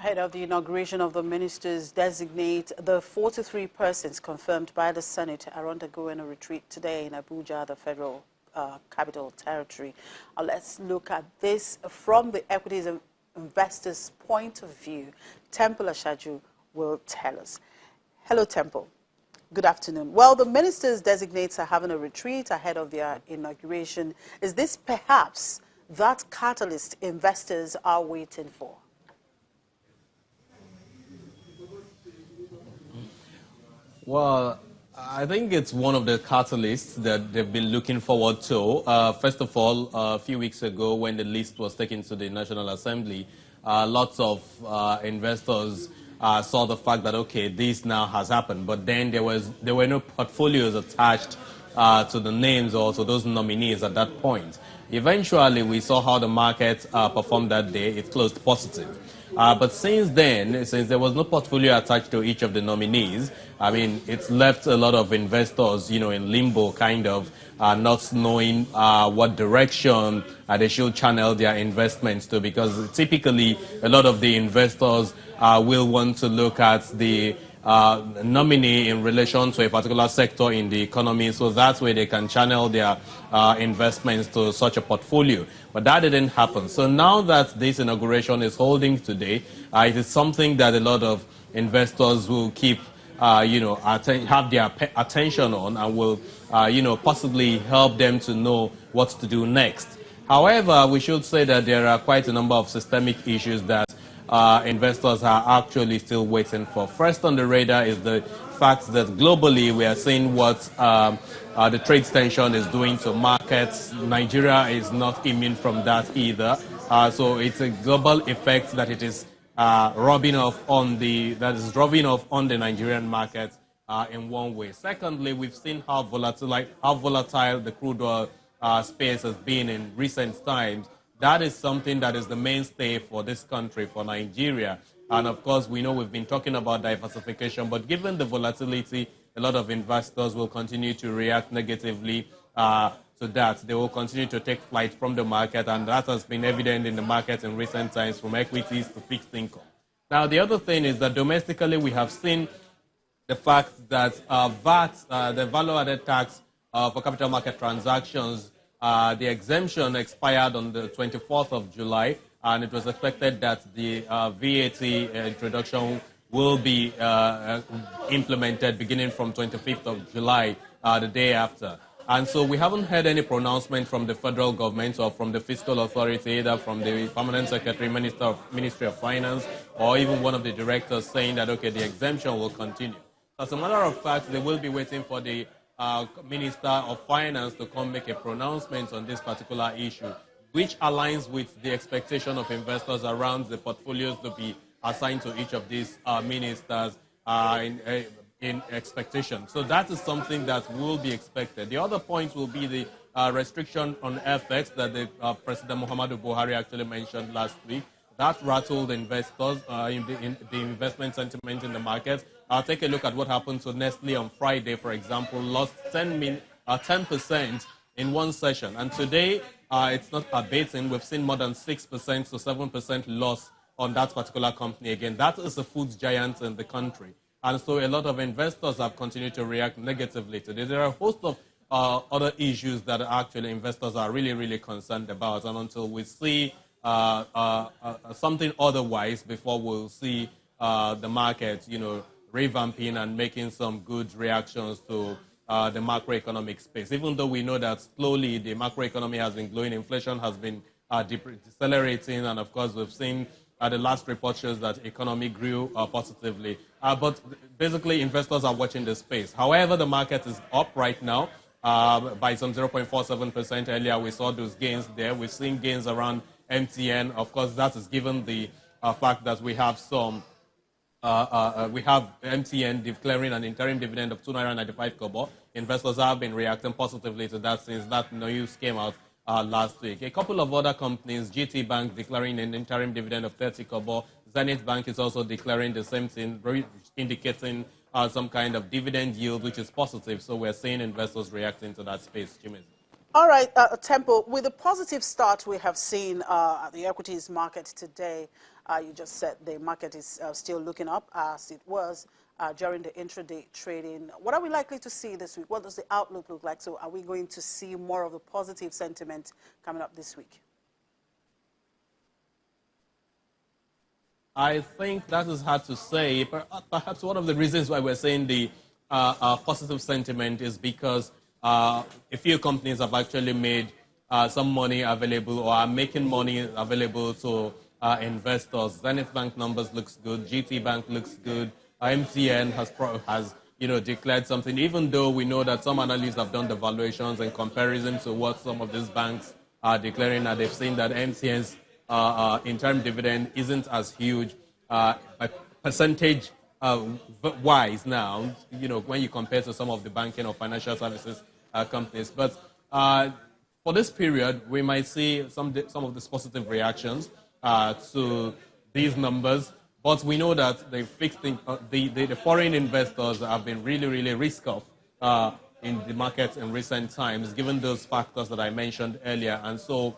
Ahead of the inauguration of the ministers designate, the 43 persons confirmed by the Senate are undergoing a retreat today in Abuja, the federal capital territory. Let's look at this from the equities investors' point of view. Temple Ashaju will tell us. Hello, Temple. Good afternoon. Well, the ministers designates are having a retreat ahead of their inauguration. Is this perhaps that catalyst investors are waiting for? Well, I think it's one of the catalysts that they've been looking forward to. First of all, a few weeks ago when the list was taken to the National Assembly, lots of investors saw the fact that, okay, this now has happened. But then there were no portfolios attached to the names or to those nominees at that point. Eventually, we saw how the market performed that day. It closed positive. But since then, since there was no portfolio attached to each of the nominees, I mean, it's left a lot of investors, in limbo, kind of, not knowing what direction they should channel their investments to, because typically a lot of the investors will want to look at the nominee in relation to a particular sector in the economy, so that's where they can channel their investments to such a portfolio. But that didn't happen. So now that this inauguration is holding today, it is something that a lot of investors will keep, have their attention on, and will, possibly help them to know what to do next. However, we should say that there are quite a number of systemic issues that investors are actually still waiting for. First on the radar is the fact that globally we are seeing what the trade tension is doing to markets. Nigeria is not immune from that either. So it's a global effect that it is rubbing off on the Nigerian market in one way. Secondly, we've seen how volatile the crude oil space has been in recent times. That is something that is the mainstay for this country, for Nigeria. And of course, we know we've been talking about diversification, but given the volatility, a lot of investors will continue to react negatively to that. They will continue to take flight from the market, and that has been evident in the market in recent times, from equities to fixed income. Now, the other thing is that domestically, we have seen the fact that VAT, the value-added tax for capital market transactions, the exemption expired on the 24th of July, and it was expected that the VAT introduction will be implemented beginning from 25th of July, the day after. And so we haven't heard any pronouncement from the federal government or from the fiscal authority, either from the permanent secretary, Ministry of Finance, or even one of the directors saying that, okay, the exemption will continue. As a matter of fact, they will be waiting for the Minister of Finance to come make a pronouncement on this particular issue, which aligns with the expectation of investors around the portfolios to be assigned to each of these ministers in expectation. So that is something that will be expected. The other point will be the restriction on FX that the President Muhammadu Buhari actually mentioned last week. That rattled investors in the investment sentiment in the market. I'll take a look at what happened to Nestle on Friday, for example, lost 10% in one session. And today, it's not abating. We've seen more than 6% to 7% loss on that particular company. Again, that is a food giant in the country. And so a lot of investors have continued to react negatively today. There are a host of other issues that actually investors are really, really concerned about. And until we see something otherwise, before we'll see the market, revamping and making some good reactions to the macroeconomic space. Even though we know that slowly the macroeconomy has been growing, inflation has been decelerating, and of course we've seen the last report shows that economy grew positively. But basically investors are watching the space. However, the market is up right now by some 0.47%. Earlier we saw those gains there. We've seen gains around MTN. Of course, that is given the fact that we have some we have MTN declaring an interim dividend of 2.95 kobo. Investors have been reacting positively to that since that news came out last week. A couple of other companies, GT Bank declaring an interim dividend of 30 kobo. Zenith Bank is also declaring the same thing, indicating some kind of dividend yield, which is positive. So we're seeing investors reacting to that space. Jimmy. All right, Temple, with the positive start we have seen at the equities market today, You just said the market is still looking up as it was during the intraday trading. What are we likely to see this week? What does the outlook look like? So are we going to see more of the positive sentiment coming up this week? I think that is hard to say. Perhaps one of the reasons why we're saying the positive sentiment is because a few companies have actually made some money available or are making money available to investors. Zenith Bank numbers looks good. GT Bank looks good. MTN has declared something, even though we know that some analysts have done the valuations in comparison to what some of these banks are declaring, and they've seen that MTN's interim dividend isn't as huge percentage-wise now, when you compare to some of the banking or financial services companies. But for this period, we might see some of these positive reactions to these numbers. But we know that the foreign investors have been really, really risk-off in the market in recent times, given those factors that I mentioned earlier. And so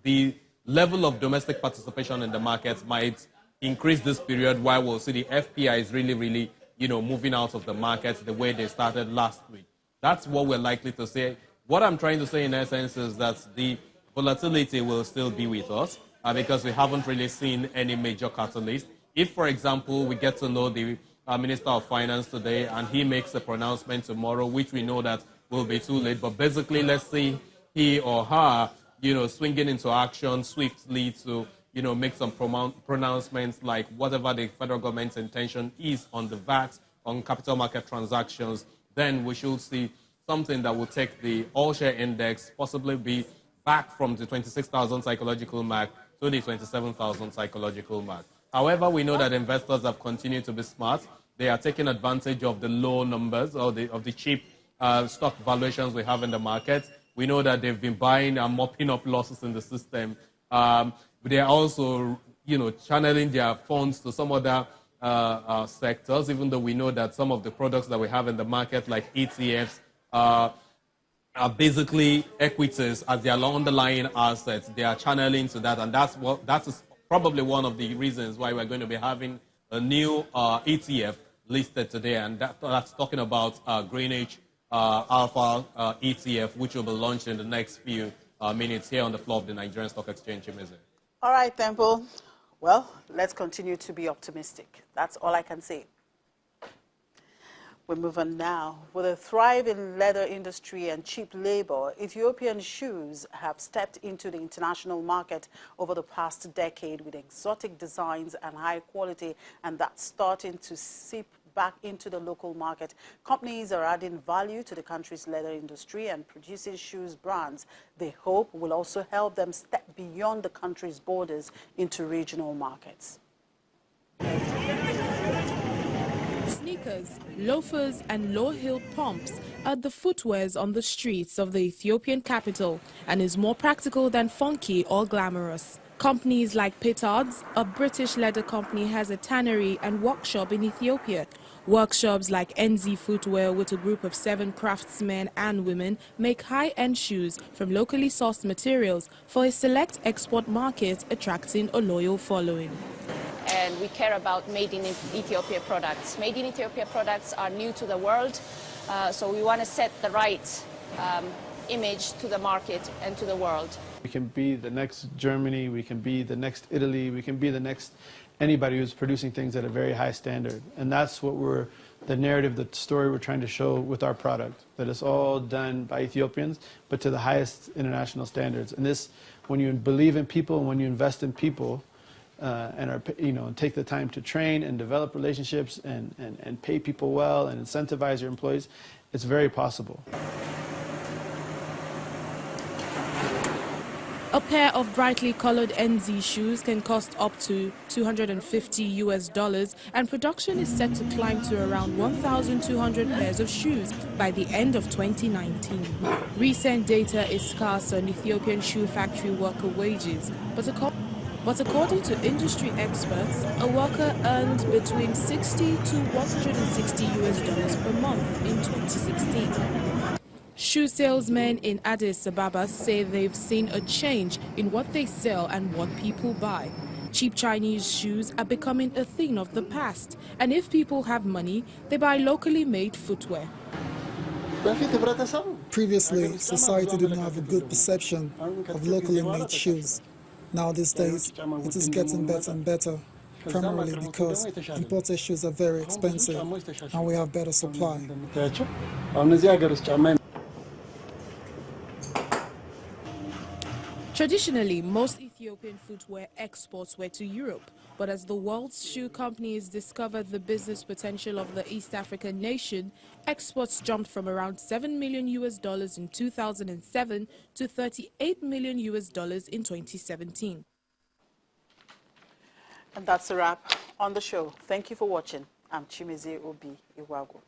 the level of domestic participation in the markets might increase this period, while we'll see the FPI is really, really, moving out of the market the way they started last week. That's what we're likely to say. What I'm trying to say in essence is that the volatility will still be with us because we haven't really seen any major catalyst. If, for example, we get to know the Minister of Finance today and he makes a pronouncement tomorrow, which we know that will be too late, but basically let's see he or her swinging into action swiftly to, make some pronouncements like whatever the federal government's intention is on the VAT, on capital market transactions, then we should see something that will take the all-share index possibly be back from the 26,000 psychological mark to the 27,000 psychological mark. However, we know that investors have continued to be smart. They are taking advantage of the low numbers or of the cheap stock valuations we have in the market. We know that they've been buying and mopping up losses in the system. They are also, channeling their funds to some other sectors, even though we know that some of the products that we have in the market, like ETFs, are basically equities as their underlying assets. They are channeling to that, and that is probably one of the reasons why we're going to be having a new ETF listed today, and that's talking about Greenwich Alpha ETF, which will be launched in the next few minutes here on the floor of the Nigerian Stock Exchange. All right, Temple. Well, let's continue to be optimistic. That's all I can say. We move on now. With a thriving leather industry and cheap labor, Ethiopian shoes have stepped into the international market over the past decade with exotic designs and high quality, and that's starting to seep back into the local market. Companies are adding value to the country's leather industry and producing shoes brands they hope will also help them step beyond the country's borders into regional markets. Sneakers, loafers and low-heeled pumps are the footwears on the streets of the Ethiopian capital and is more practical than funky or glamorous. Companies like Petards, a British leather company, has a tannery and workshop in Ethiopia. Workshops like NZ Footwear, with a group of 7 craftsmen and women, make high-end shoes from locally sourced materials for a select export market, attracting a loyal following. And we care about made in Ethiopia products. Made in Ethiopia products are new to the world, so we want to set the right image to the market and to the world. We can be the next Germany, we can be the next Italy, we can be the next anybody who's producing things at a very high standard. And that's what the narrative, the story we're trying to show with our product, that it's all done by Ethiopians, but to the highest international standards. And this, when you believe in people and when you invest in people, and take the time to train and develop relationships and pay people well and incentivize your employees, it's very possible. A pair of brightly colored NZ shoes can cost up to $250 and production is set to climb to around 1,200 pairs of shoes by the end of 2019. Recent data is scarce on Ethiopian shoe factory worker wages, but according to industry experts, a worker earned between $60 to $160 per month in 2016. Shoe salesmen in Addis Ababa say they've seen a change in what they sell and what people buy. Cheap Chinese shoes are becoming a thing of the past, and if people have money, they buy locally made footwear. Previously, society didn't have a good perception of locally made shoes. Now these days, it is getting better and better, primarily because imported shoes are very expensive and we have better supply. Traditionally, most Ethiopian footwear exports were to Europe, but as the world's shoe companies discovered the business potential of the East African nation, exports jumped from around $7 million in 2007 to $38 million in 2017. And that's a wrap on the show. Thank you for watching. I'm Chimeze Obi Iwago.